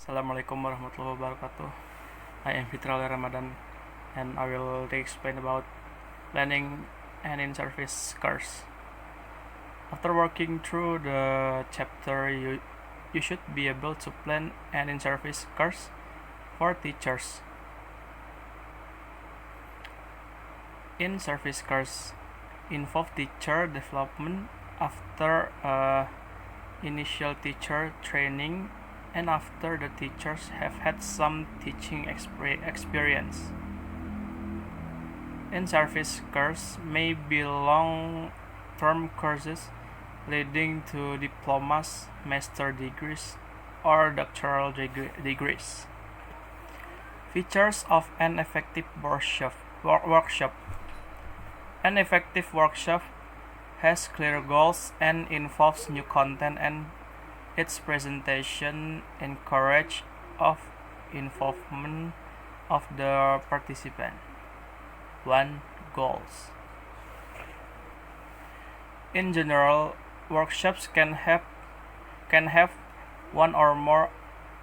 Assalamualaikum warahmatullahi wabarakatuh. I am Fitra Ramadhan, and I will explain about planning an in-service course. After working through the chapter, you should be able to plan an in-service course for teachers. In-service course involve teacher development after initial teacher training and after the teachers have had some teaching experience. In-service courses may be long-term courses leading to diplomas, master degrees, or doctoral degrees. Features of an effective workshop. An effective workshop has clear goals and involves new content, and its presentation encourages involvement of the participant. 1. Goals. In general, workshops can have one or more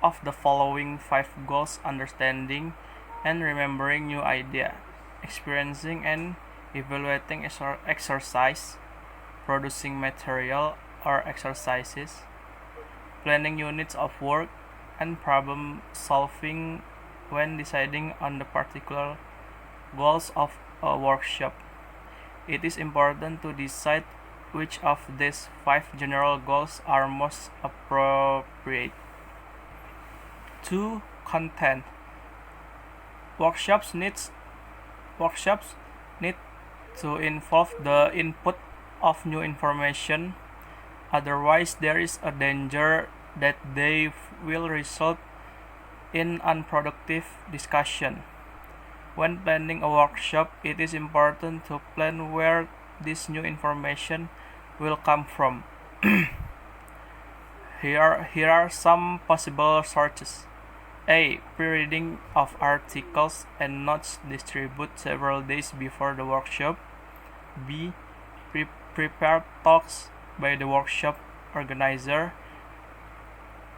of the following 5 goals: understanding and remembering new idea, experiencing and evaluating exercise, producing material or exercises, planning units of work, and problem solving when deciding on the particular goals of a workshop. It is important to decide which of these 5 general goals are most appropriate. 2. Content. Workshops need to involve the input of new information. Otherwise, there is a danger that they will result in unproductive discussion. When planning a workshop, it is important to plan where this new information will come from. Here are some possible sources. A. Pre-reading of articles and notes distributed several days before the workshop. B. Prepared talks by the workshop organizer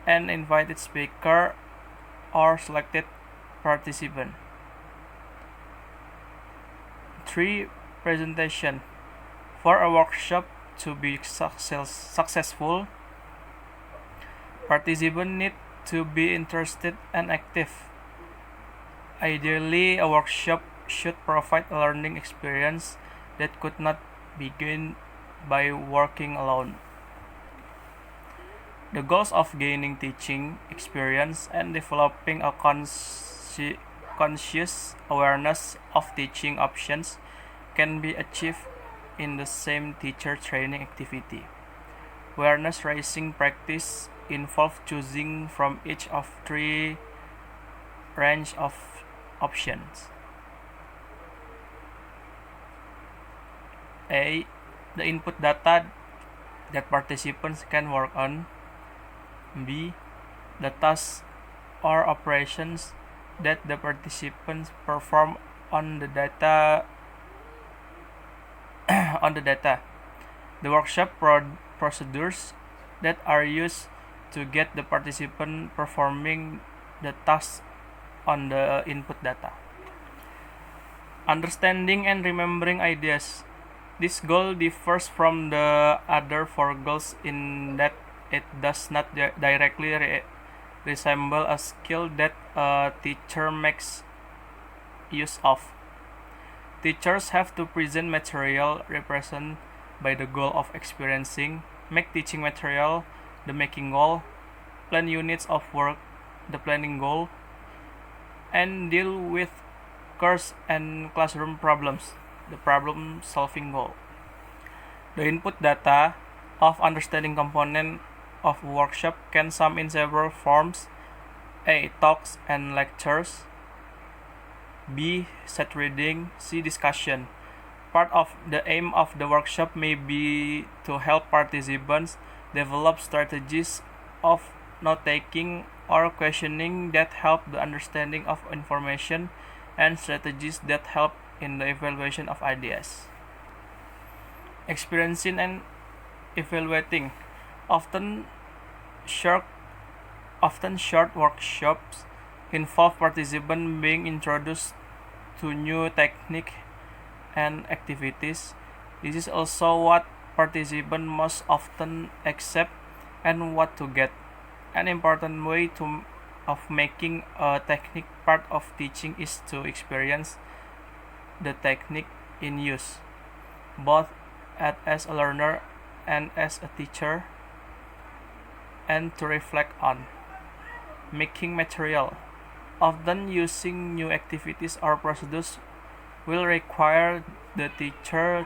and invited speaker or selected participant. 3. Presentation. For a workshop to be successful, participants need to be interested and active. Ideally, a workshop should provide a learning experience that could not be gained by working alone. The goals of gaining teaching experience and developing a conscious awareness of teaching options can be achieved in the same teacher training activity. Awareness raising practice involves choosing from each of 3 range of options. A. The input data that participants can work on. B. The tasks or operations that the participants perform on the data. The workshop procedures that are used to get the participant performing the tasks on the input data. Understanding and remembering ideas. This goal differs from the other 4 goals in that it does not directly resemble a skill that a teacher makes use of. Teachers have to present material represented by the goal of experiencing, make teaching material the making goal, plan units of work the planning goal, and deal with course and classroom problems the problem solving goal. The input data of understanding component of a workshop can sum in several forms. A. Talks and lectures. B. Set reading. C. Discussion. Part of the aim of the workshop may be to help participants develop strategies of note-taking or questioning that help the understanding of information, and strategies that help in the evaluation of ideas. Experiencing and evaluating. Often short Often short workshops involve participants being introduced to new technique and activities. This is also what participants most often accept and what to get. An important way of making a technique part of teaching is to experience the technique in use, both as a learner and as a teacher, and to reflect on. Making material. Often using new activities or procedures will require the teacher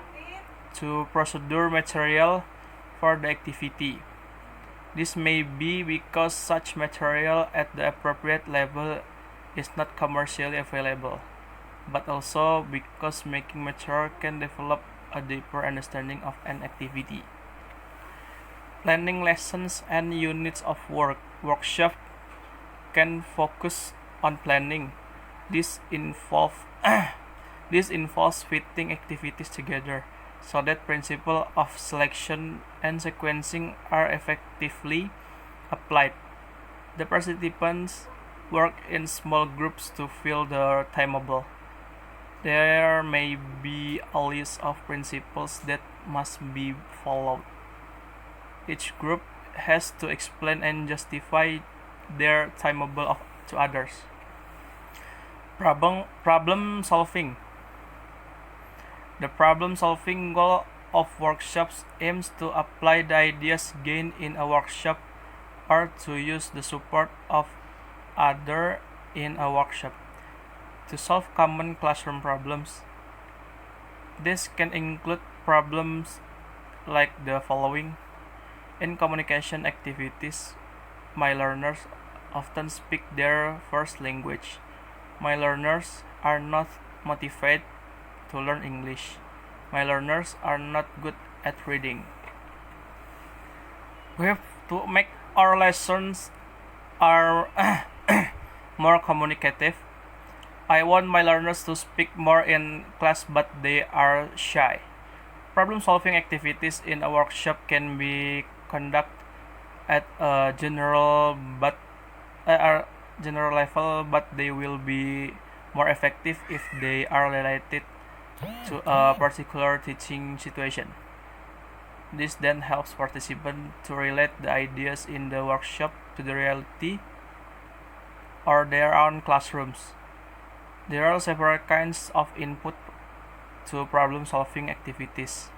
to procure material for the activity. This may be because such material at the appropriate level is not commercially available, but also because making material can develop a deeper understanding of an activity. Planning lessons and units of workshop can focus on planning. This involves fitting activities together so that principles of selection and sequencing are effectively applied. The participants work in small groups to fill the timetable. There may be a list of principles that must be followed. Each group has to explain and justify their timetable to others. Problem solving. The problem-solving goal of workshops aims to apply the ideas gained in a workshop or to use the support of others in a workshop to solve common classroom problems. This can include problems like the following. In communication activities, my learners often speak their first language. My learners are not motivated to learn English. My learners are not good at reading. We have to make our lessons are more communicative. I want my learners to speak more in class, but they are shy. Problem-solving activities in a workshop can be conducted at a general level, but they will be more effective if they are related to a particular teaching situation. This then helps participants to relate the ideas in the workshop to the reality or their own classrooms. There are several kinds of input to problem-solving activities.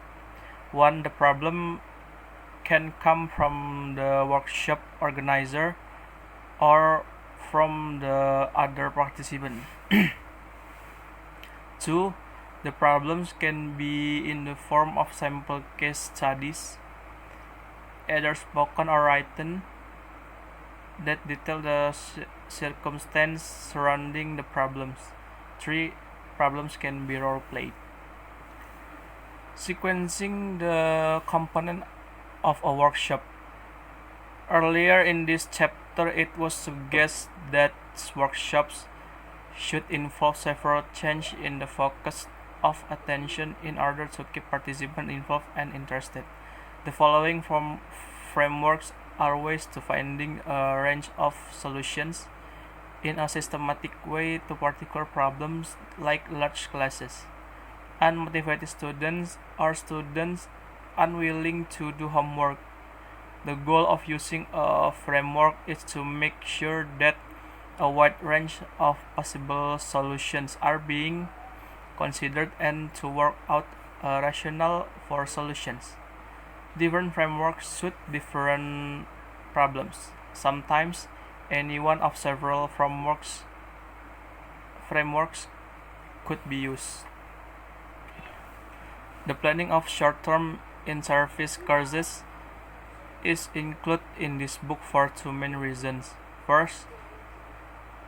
One, the problem can come from the workshop organizer or from the other participant. Two, the problems can be in the form of sample case studies, either spoken or written, that detail the circumstance surrounding the problems. 3. Problems can be role-played. Sequencing the component of a workshop. Earlier in this chapter, it was suggested that workshops should involve several changes in the focus of attention in order to keep participants involved and interested. The following frameworks are ways to finding a range of solutions in a systematic way to particular problems like large classes, unmotivated students, or students unwilling to do homework. The goal of using a framework is to make sure that a wide range of possible solutions are being considered and to work out a rationale for solutions. Different frameworks suit different problems. Sometimes any one of several frameworks could be used. The planning of short-term in-service courses is included in this book for two main reasons. First,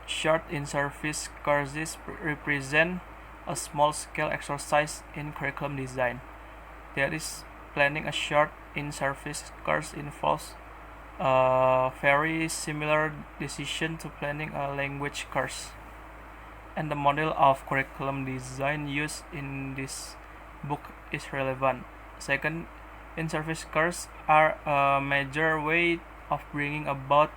short in-service courses represent a small-scale exercise in curriculum design. That is, planning a short in-service course involves a very similar decision to planning a language course, and the model of curriculum design used in this book is relevant. Second, in-service courses are a major way of bringing about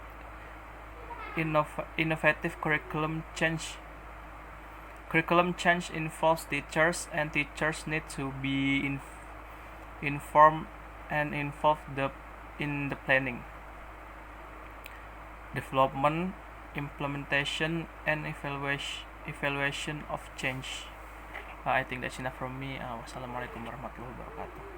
innovative curriculum change. Curriculum change involves teachers, and teachers need to be informed and involved in the planning, development, implementation, and evaluation of change. I think that's enough from me. Wassalamualaikum warahmatullahi wabarakatuh.